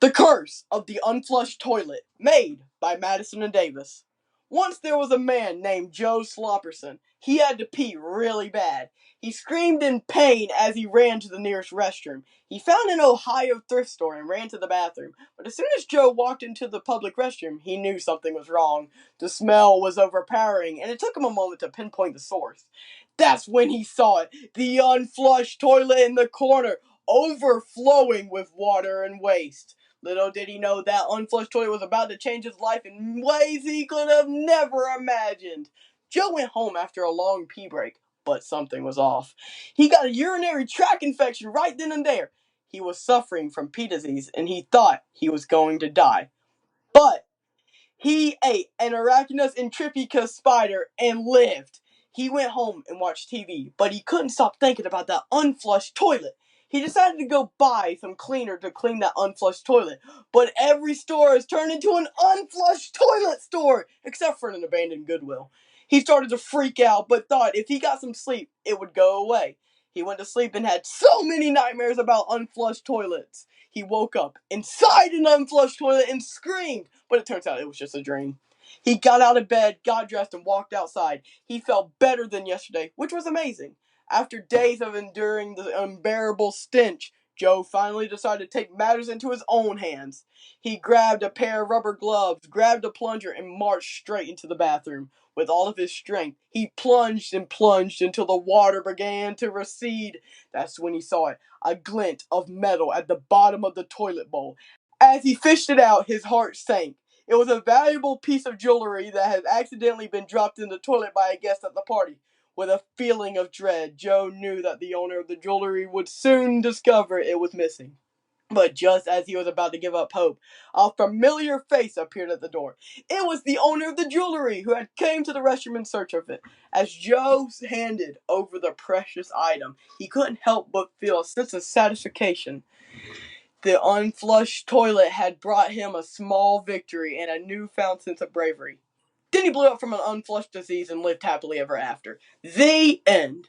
The Curse of the Unflushed Toilet, made by Madison and Davis. Once there was a man named Joe Slopperson. He had to pee really bad. He screamed in pain as he ran to the nearest restroom. He found an Ohio thrift store and ran to the bathroom. But as soon as Joe walked into the public restroom, he knew something was wrong. The smell was overpowering, and it took him a moment to pinpoint the source. That's when he saw it, the unflushed toilet in the corner, overflowing with water and waste. Little did he know that unflushed toilet was about to change his life in ways he could have never imagined. Joe went home after a long pee break, but something was off. He got a urinary tract infection right then and there. He was suffering from pee disease, and he thought he was going to die. But he ate an Arachnus intrepicus spider and lived. He went home and watched TV, but he couldn't stop thinking about that unflushed toilet. He decided to go buy some cleaner to clean that unflushed toilet, but every store has turned into an unflushed toilet store, except for an abandoned Goodwill. He started to freak out, but thought if he got some sleep, it would go away. He went to sleep and had so many nightmares about unflushed toilets. He woke up inside an unflushed toilet and screamed, but it turns out it was just a dream. He got out of bed, got dressed, and walked outside. He felt better than yesterday, which was amazing. After days of enduring the unbearable stench, Joe finally decided to take matters into his own hands. He grabbed a pair of rubber gloves, grabbed a plunger, and marched straight into the bathroom. With all of his strength, he plunged and plunged until the water began to recede. That's when he saw it, a glint of metal at the bottom of the toilet bowl. As he fished it out, his heart sank. It was a valuable piece of jewelry that had accidentally been dropped in the toilet by a guest at the party. With a feeling of dread, Joe knew that the owner of the jewelry would soon discover it was missing. But just as he was about to give up hope, a familiar face appeared at the door. It was the owner of the jewelry who had came to the restroom in search of it. As Joe handed over the precious item, he couldn't help but feel a sense of satisfaction. The unflushed toilet had brought him a small victory and a newfound sense of bravery. Then he blew up from an unflushed disease and lived happily ever after. The end.